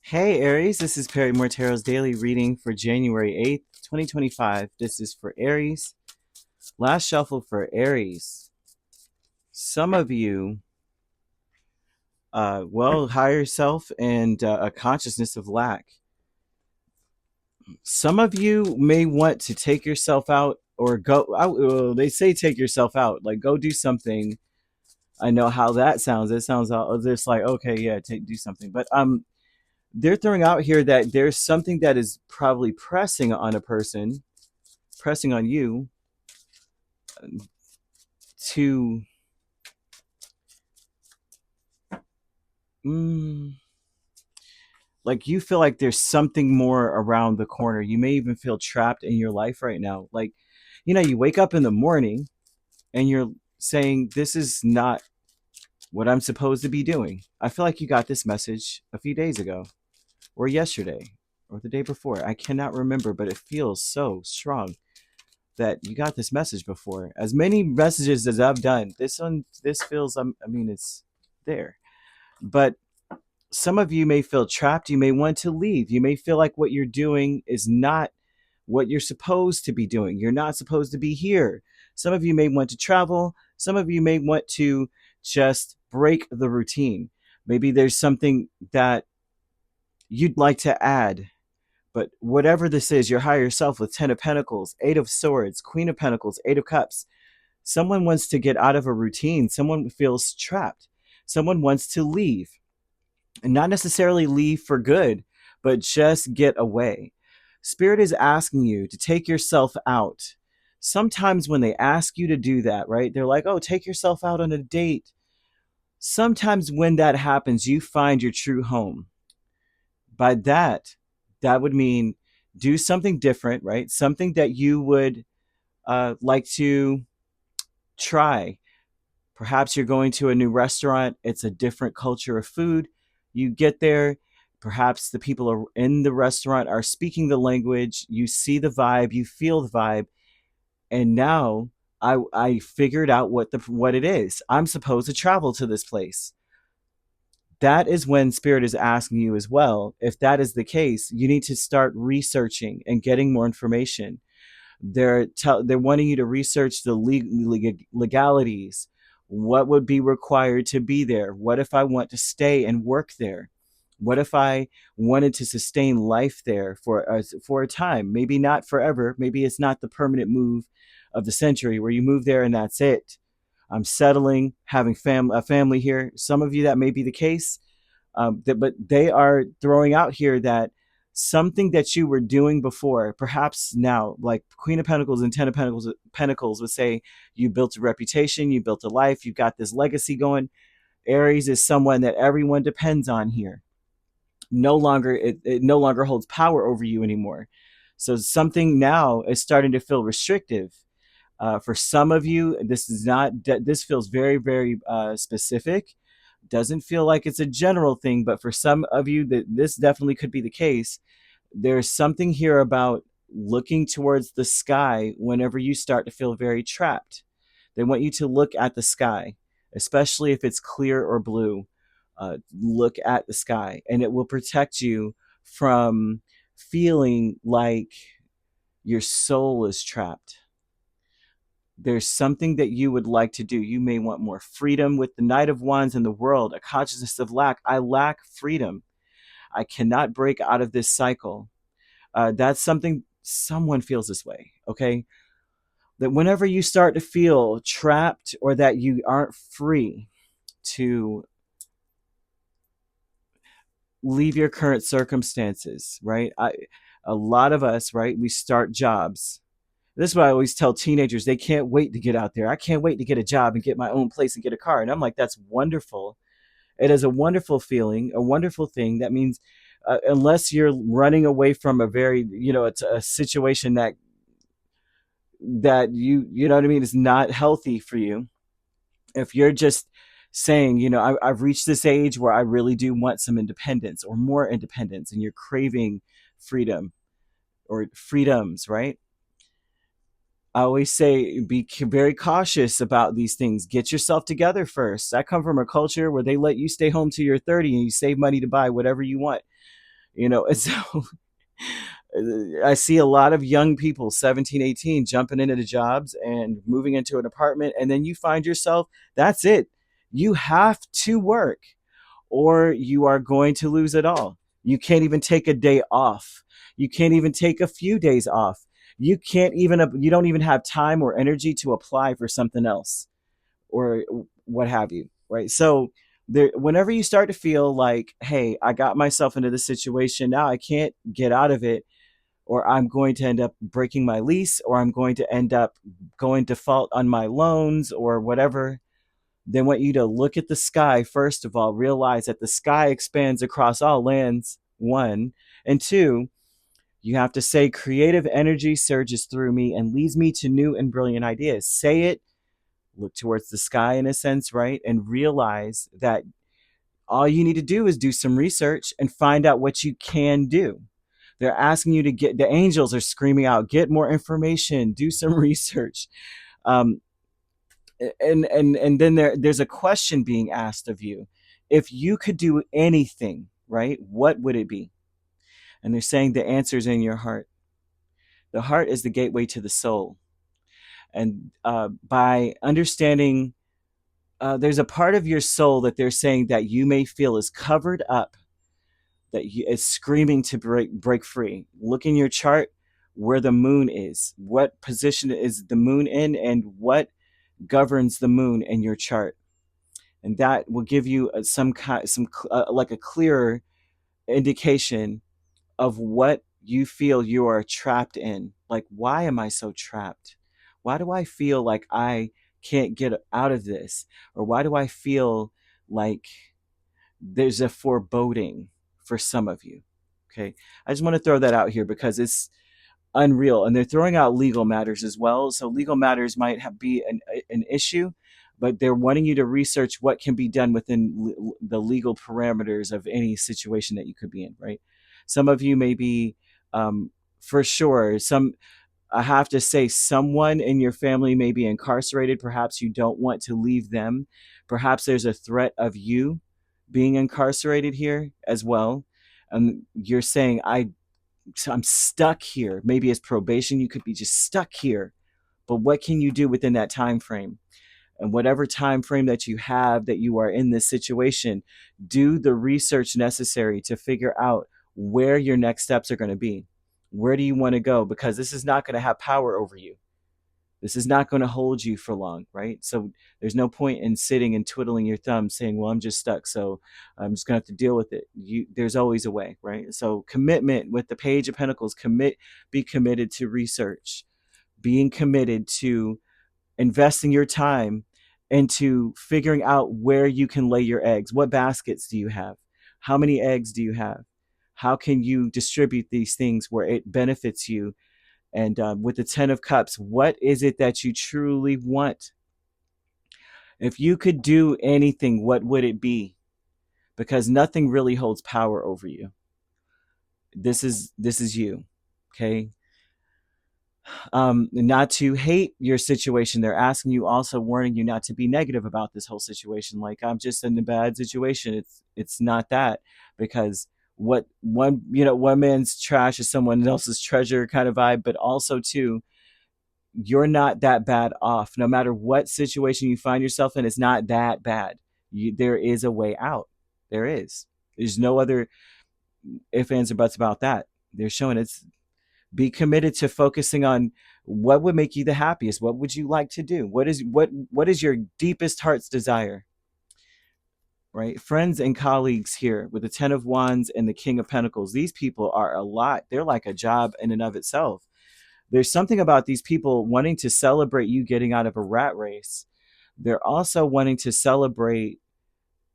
Hey Aries, this is Perrymore Tarot's daily reading for January 8th, 2025. This is for Aries. Last shuffle for Aries. Some of you, higher self and a consciousness of lack. Some of you may want to take yourself out or go out. They say take yourself out, like go do something. I know how that sounds. It sounds just like, okay, yeah, do something. But they're throwing out here that there's something that is probably pressing on a person, pressing on you to mm, like you feel like there's something more around the corner. You may even feel trapped in your life right now. Like, you wake up in the morning and you're saying, this is not what I'm supposed to be doing. I feel like you got this message a few days ago or yesterday or the day before. I cannot remember, but it feels so strong that you got this message before. As many messages as I've done, this feels, I mean, it's there. But some of you may feel trapped. You may want to leave. You may feel like what you're doing is not what you're supposed to be doing. You're not supposed to be here. Some of you may want to travel. Some of you may want to just break the routine. Maybe there's something that you'd like to add. But whatever this is, your higher self with 10 of Pentacles, 8 of Swords, Queen of Pentacles, 8 of Cups. Someone wants to get out of a routine. Someone feels trapped. Someone wants to leave. And not necessarily leave for good, but just get away. Spirit is asking you to take yourself out. Sometimes when they ask you to do that, right, they're like, oh, take yourself out on a date. Sometimes when that happens, you find your true home. By that, that would mean do something different, right? Something that you would like to try. Perhaps you're going to a new restaurant. It's a different culture of food. You get there. Perhaps the people in the restaurant are speaking the language. You see the vibe. You feel the vibe. And now I figured out what it is. I'm supposed to travel to this place. That is when Spirit is asking you as well. If that is the case, you need to start researching and getting more information. They're wanting you to research the legalities. What would be required to be there? What if I want to stay and work there? What if I wanted to sustain life there for a time? Maybe not forever. Maybe it's not the permanent move of the century where you move there and that's it. I'm settling, having a family here. Some of you that may be the case, but they are throwing out here that something that you were doing before, perhaps now, like Queen of Pentacles and Ten of Pentacles would say, you built a reputation, you built a life, you've got this legacy going. Aries is someone that everyone depends on here. It no longer holds power over you anymore. So something now is starting to feel restrictive. For some of you, this feels very, very specific. Doesn't feel like it's a general thing, but for some of you, this definitely could be the case. There's something here about looking towards the sky whenever you start to feel very trapped. They want you to look at the sky, especially if it's clear or blue. Look at the sky, and it will protect you from feeling like your soul is trapped. There's something that you would like to do. You may want more freedom. With the Knight of Wands in the world, a consciousness of lack. I lack freedom. I cannot break out of this cycle. That's something, someone feels this way, okay? That whenever you start to feel trapped or that you aren't free to leave your current circumstances, right? A lot of us, right, we start jobs. This is what I always tell teenagers. They can't wait to get out there. I can't wait to get a job and get my own place and get a car. And I'm like, that's wonderful. It is a wonderful feeling, a wonderful thing. That means unless you're running away from a very, it's a situation that you know what I mean, is not healthy for you. If you're just saying, I've reached this age where I really do want some independence or more independence, and you're craving freedom or freedoms, right? I always say be very cautious about these things. Get yourself together first. I come from a culture where they let you stay home till you're 30 and you save money to buy whatever you want. And so I see a lot of young people, 17, 18, jumping into the jobs and moving into an apartment. And then you find yourself, that's it. You have to work or you are going to lose it all. You can't even take a day off. You can't even take a few days off. You don't even have time or energy to apply for something else or what have you. Right. So whenever you start to feel like, hey, I got myself into this situation, now I can't get out of it, or I'm going to end up breaking my lease, or I'm going to end up going default on my loans or whatever, they want you to look at the sky. First of all, realize that the sky expands across all lands, one. And two, you have to say, creative energy surges through me and leads me to new and brilliant ideas. Say it, look towards the sky in a sense, right? And realize that all you need to do is do some research and find out what you can do. They're asking you to the angels are screaming out, get more information, do some research. Um, and then there's a question being asked of you. If you could do anything, right, what would it be? And they're saying the answer's in your heart. The heart is the gateway to the soul. And by understanding, there's a part of your soul that they're saying that you may feel is covered up, that is screaming to break free. Look in your chart where the moon is. What position is the moon in, and what governs the moon in your chart? And that will give you like a clearer indication of what you feel you are trapped in. Like, why am I so trapped? Why do I feel like I can't get out of this? Or why do I feel like there's a foreboding for some of you? Okay, I just want to throw that out here because it's unreal, and they're throwing out legal matters as well. So legal matters might be an issue, but they're wanting you to research what can be done within the legal parameters of any situation that you could be in. Right? Some of you may be, for sure. I have to say, someone in your family may be incarcerated. Perhaps you don't want to leave them. Perhaps there's a threat of you being incarcerated here as well. And you're saying, I'm stuck here. Maybe it's probation. You could be just stuck here. But what can you do within that time frame? And whatever time frame that you have that you are in this situation, do the research necessary to figure out where your next steps are going to be. Where do you want to go? Because this is not going to have power over you. This is not going to hold you for long, right? So there's no point in sitting and twiddling your thumbs saying, well, I'm just stuck, so I'm just going to have to deal with it. There's always a way, right? So commitment with the Page of Pentacles, be committed to research, being committed to investing your time into figuring out where you can lay your eggs. What baskets do you have? How many eggs do you have? How can you distribute these things where it benefits you? And with the 10 of Cups, what is it that you truly want? If you could do anything, what would it be? Because nothing really holds power over you. This is you, okay? Not to hate your situation. They're asking you, also warning you not to be negative about this whole situation. Like, I'm just in a bad situation. It's not that, because one man's trash is someone else's treasure kind of vibe, but also too, you're not that bad off. No matter what situation you find yourself in, it's not that bad. There is a way out. There is. There's no other ifs, ands, or buts about that. They're showing it's be committed to focusing on what would make you the happiest. What would you like to do? What is your deepest heart's desire? Right? Friends and colleagues here with the 10 of Wands and the King of Pentacles. These people are a lot. They're like a job in and of itself. There's something about these people wanting to celebrate you getting out of a rat race. They're also wanting to celebrate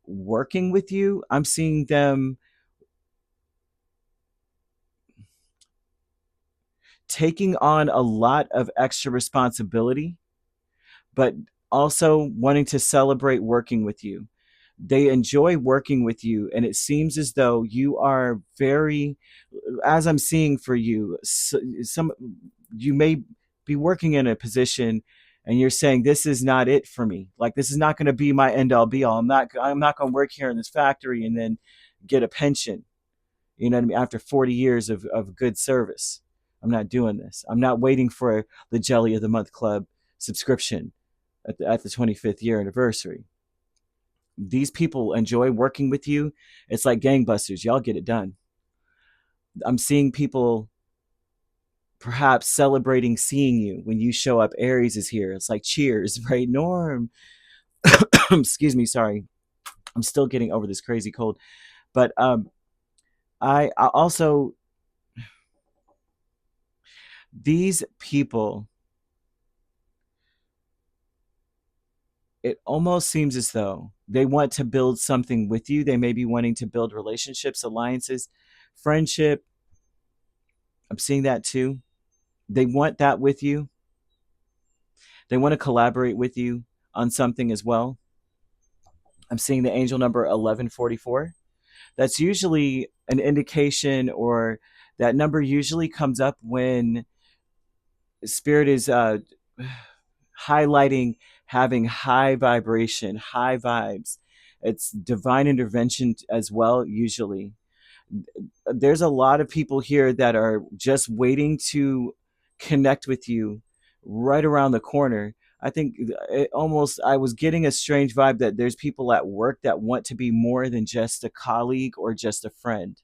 working with you. I'm seeing them taking on a lot of extra responsibility, but also wanting to celebrate working with you. They enjoy working with you, and it seems as though you are very, as I'm seeing for you, you may be working in a position and you're saying, this is not it for me. Like, this is not going to be my end all be all. I'm not going to work here in this factory and then get a pension. You know what I mean? After 40 years of good service, I'm not doing this. I'm not waiting for the Jelly of the Month Club subscription at the 25th year anniversary. These people enjoy working with you. It's like gangbusters. Y'all get it done. I'm seeing people perhaps celebrating seeing you when you show up. Aries is here. It's like cheers, right? Norm. Excuse me. Sorry. I'm still getting over this crazy cold. But I also, these people, it almost seems as though they want to build something with you. They may be wanting to build relationships, alliances, friendship. I'm seeing that too. They want that with you. They want to collaborate with you on something as well. I'm seeing the angel number 1144. That's usually an indication, or that number usually comes up when spirit is highlighting having high vibration, high vibes. It's divine intervention as well, usually. There's a lot of people here that are just waiting to connect with you right around the corner. I think I was getting a strange vibe that there's people at work that want to be more than just a colleague or just a friend.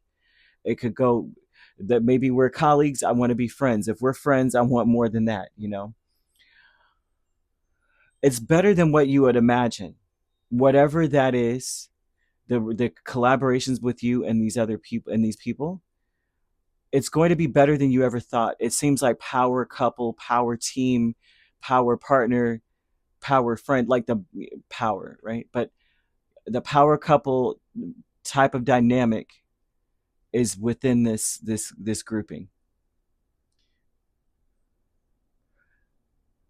It could go that maybe we're colleagues, I want to be friends. If we're friends, I want more than that, you know? It's better than what you would imagine. Whatever that is, the collaborations with you and these other people and these people, it's going to be better than you ever thought. It seems like power couple, power team, power partner, power friend, like the power, right? But the power couple type of dynamic is within this grouping.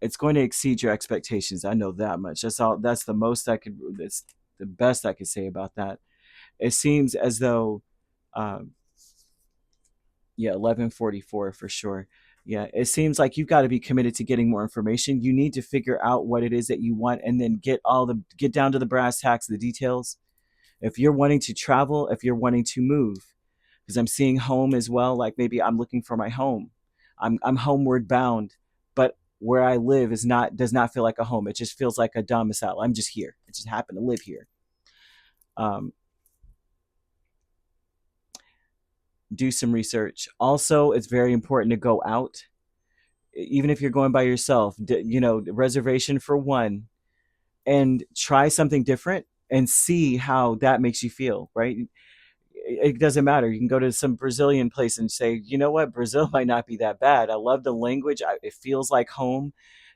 It's going to exceed your expectations. I know that much. That's all. That's the most I could. That's the best I could say about that. It seems as though, um, yeah, 1144 for sure. Yeah, it seems like you've got to be committed to getting more information. You need to figure out what it is that you want, and then get down to the brass tacks, the details. If you're wanting to travel, if you're wanting to move, because I'm seeing home as well. Like maybe I'm looking for my home. I'm homeward bound, but where I live does not feel like a home. It just feels like a domicile. I'm just here. I just happen to live here. Um, do some research. Also, it's very important to go out, even if you're going by yourself. Reservation for one, and try something different and see how that makes you feel. Right? It doesn't matter. You can go to some Brazilian place and say, you know what, Brazil might not be that bad. I love the language. It feels like home.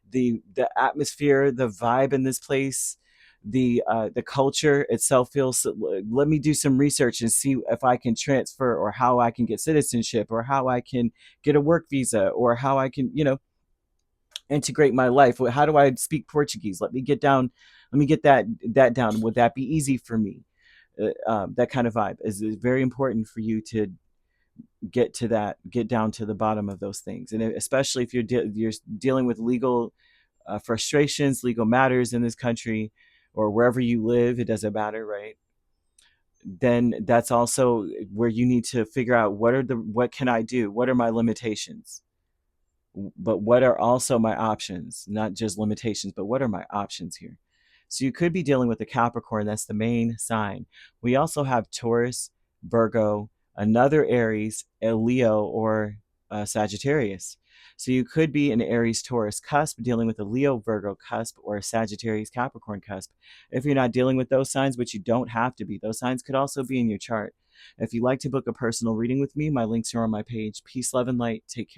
The atmosphere, the vibe in this place, the culture itself feels. Let me do some research and see if I can transfer, or how I can get citizenship, or how I can get a work visa, or how I can integrate my life. How do I speak Portuguese? Let me get down. Let me get that down. Would that be easy for me? That kind of vibe is very important for you to get down to the bottom of those things. And especially if you're dealing with legal frustrations, legal matters in this country, or wherever you live, it doesn't matter, right? Then that's also where you need to figure out what can I do? What are my limitations? But what are also my options? Not just limitations, but what are my options here? So you could be dealing with a Capricorn. That's the main sign. We also have Taurus, Virgo, another Aries, a Leo, or Sagittarius. So you could be an Aries Taurus cusp dealing with a Leo Virgo cusp, or a Sagittarius Capricorn cusp. If you're not dealing with those signs, which you don't have to be, those signs could also be in your chart. If you'd like to book a personal reading with me, my links are on my page. Peace, love, and light. Take care.